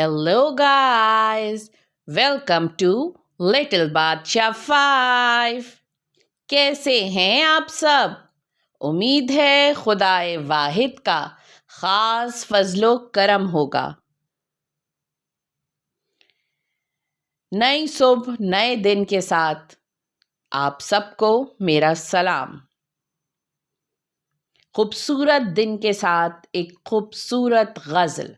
Hello guys, welcome to Little Badshah 5। कैसे हैं आप सब? उम्मीद है खुदाए वाहिद का ख़ास फजलो करम होगा। नई सुबह नए दिन के साथ आप सबको मेरा सलाम। खूबसूरत दिन के साथ एक खूबसूरत गज़ल।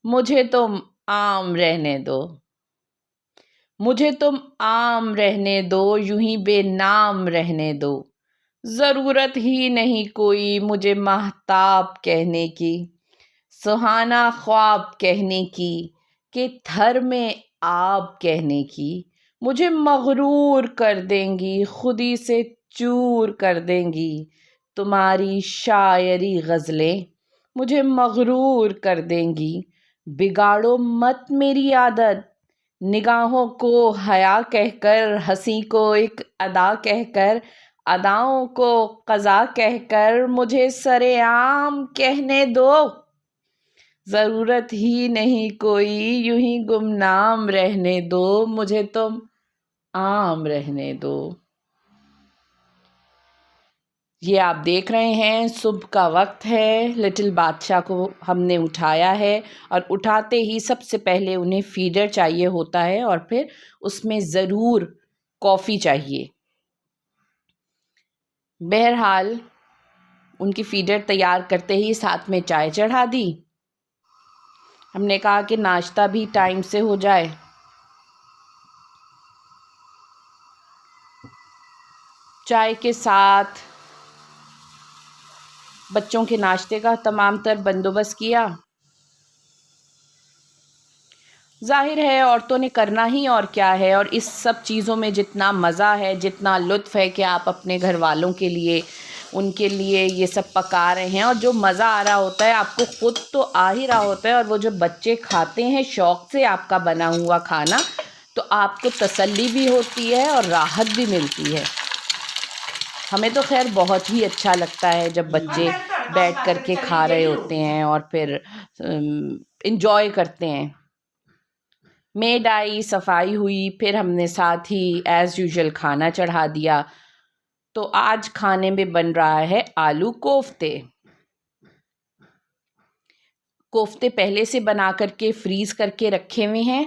मुझे तुम आम रहने दो, मुझे तुम आम रहने दो, यूं ही बेनाम रहने दो। ज़रूरत ही नहीं कोई मुझे महताब कहने की, सुहाना ख्वाब कहने की, कि थर में आब कहने की। मुझे मगरूर कर देंगी, खुदी से चूर कर देंगी तुम्हारी शायरी गज़लें, मुझे मगरूर कर देंगी। बिगाड़ो मत मेरी आदत, निगाहों को हया कहकर, हंसी को एक अदा कहकर, अदाओं को क़ज़ा कहकर मुझे सरेआम कहने दो। ज़रूरत ही नहीं कोई यूं ही गुमनाम रहने दो, मुझे तुम आम रहने दो। ये आप देख रहे हैं सुबह का वक्त है। लिटिल बादशाह को हमने उठाया है और उठाते ही सबसे पहले उन्हें फीडर चाहिए होता है और फिर उसमें ज़रूर कॉफ़ी चाहिए। बहरहाल उनकी फीडर तैयार करते ही साथ में चाय चढ़ा दी। हमने कहा कि नाश्ता भी टाइम से हो जाए। चाय के साथ बच्चों के नाश्ते का तमाम तर बंदोबस्त किया। जाहिर है औरतों ने करना ही और क्या है, और इस सब चीज़ों में जितना मज़ा है, जितना लुत्फ़ है कि आप अपने घर वालों के लिए, उनके लिए ये सब पका रहे हैं, और जो मज़ा आ रहा होता है आपको ख़ुद तो आ ही रहा होता है, और वो जो बच्चे खाते हैं शौक़ से आपका बना हुआ खाना, तो आपको तसल्ली भी होती है और राहत भी मिलती है। हमें तो खैर बहुत ही अच्छा लगता है जब बच्चे बैठ कर के खा रहे होते हैं और फिर इंजॉय करते हैं। मेड आई, सफाई हुई, फिर हमने साथ ही एज़ यूजुअल खाना चढ़ा दिया। तो आज खाने में बन रहा है आलू कोफ्ते। कोफ्ते पहले से बना करके फ्रीज़ करके रखे हुए हैं।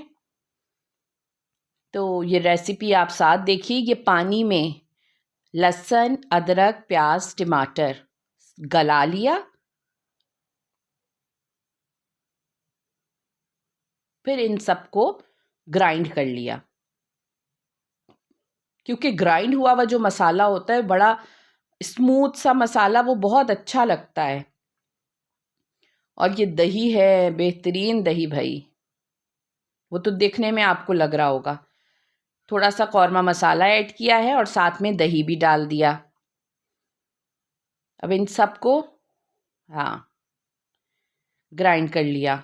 तो ये रेसिपी आप साथ देखिए। ये पानी में लहसुन, अदरक, प्याज, टमाटर गला लिया, फिर इन सबको ग्राइंड कर लिया। क्योंकि ग्राइंड हुआ हुआ जो मसाला होता है बड़ा स्मूथ सा मसाला, वो बहुत अच्छा लगता है। और ये दही है, बेहतरीन दही भाई, वो तो देखने में आपको लग रहा होगा। थोड़ा सा कौरमा मसाला ऐड किया है और साथ में दही भी डाल दिया। अब इन सबको ग्राइंड कर लिया।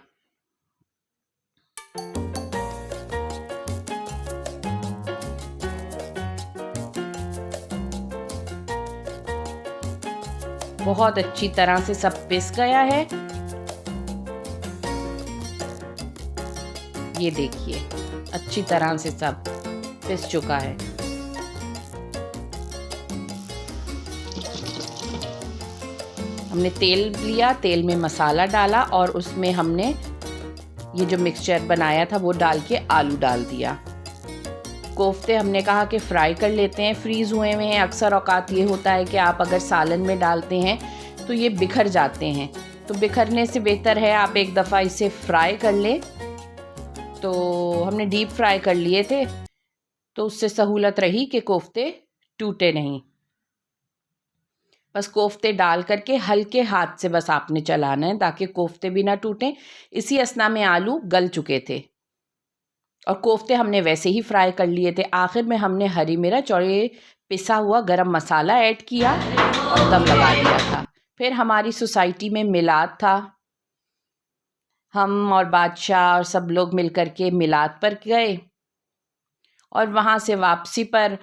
बहुत अच्छी तरह से सब पिस गया है। ये देखिए अच्छी तरह से सब पिस चुका है। हमने तेल लिया, तेल में मसाला डाला और उसमें हमने ये जो मिक्सचर बनाया था वो डाल के आलू डाल दिया। कोफ्ते हमने कहा कि फ्राई कर लेते हैं, फ्रीज़ हुए हुए हैं। अक्सर औकात ये होता है कि आप अगर सालन में डालते हैं तो ये बिखर जाते हैं, तो बिखरने से बेहतर है आप एक दफ़ा इसे फ्राई कर लें। तो हमने डीप फ्राई कर लिए थे, तो उससे सहूलत रही कि कोफ्ते टूटे नहीं। बस कोफ्ते डाल करके हल्के हाथ से बस आपने चलाना है ताकि कोफ्ते भी ना टूटें। इसी असना में आलू गल चुके थे और कोफ्ते हमने वैसे ही फ्राई कर लिए थे। आखिर में हमने हरी मिर्च और ये पिसा हुआ गरम मसाला ऐड किया और दम लगा दिया था। फिर हमारी सोसाइटी में मिलाद था, हम और बादशाह और सब लोग मिल कर के मिलाद पर गए और वहाँ से वापसी पर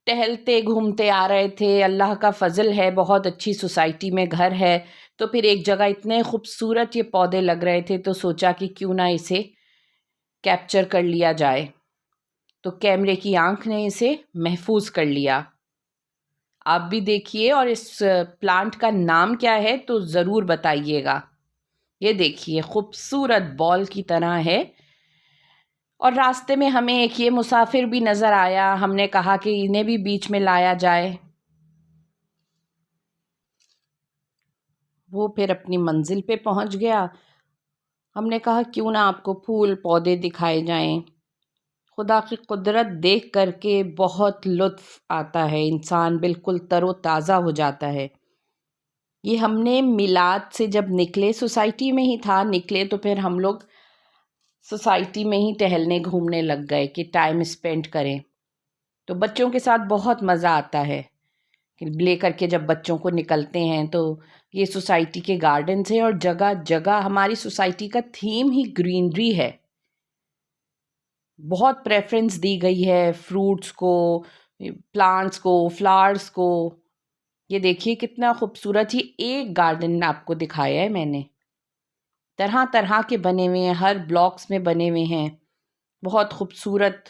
टहलते घूमते आ रहे थे। अल्लाह का फ़ज़ल है, बहुत अच्छी सोसाइटी में घर है, तो फिर एक जगह इतने खूबसूरत ये पौधे लग रहे थे तो सोचा कि क्यों ना इसे कैप्चर कर लिया जाए। तो कैमरे की आंख ने इसे महफूज कर लिया। आप भी देखिए और इस प्लांट का नाम क्या है तो ज़रूर बताइएगा। ये देखिए खूबसूरत बॉल की तरह है। और रास्ते में हमें एक ये मुसाफिर भी नज़र आया। हमने कहा कि इन्हें भी बीच में लाया जाए। वो फिर अपनी मंजिल पे पहुंच गया। हमने कहा क्यों ना आपको फूल पौधे दिखाए जाएं। खुदा की कुदरत देख करके बहुत लुत्फ़ आता है, इंसान बिल्कुल तरोताज़ा हो जाता है। ये हमने मिलाद से जब निकले, सोसाइटी में ही था, निकले तो फिर हम लोग सोसाइटी में ही टहलने घूमने लग गए कि टाइम स्पेंड करें। तो बच्चों के साथ बहुत मज़ा आता है कि ले करके जब बच्चों को निकलते हैं तो ये सोसाइटी के गार्डन्स हैं और जगह जगह हमारी सोसाइटी का थीम ही ग्रीनरी है। बहुत प्रेफरेंस दी गई है फ्रूट्स को, प्लांट्स को, फ्लावर्स को। ये देखिए कितना खूबसूरत ही एक गार्डन आपको दिखाया है मैंने। तरह तरह के बने हुए हैं, हर ब्लॉक्स में बने हुए हैं, बहुत खूबसूरत।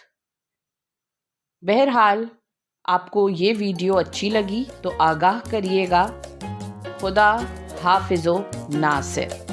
बहरहाल आपको ये वीडियो अच्छी लगी तो आगाह करिएगा। खुदा हाफिज़ो नासिर।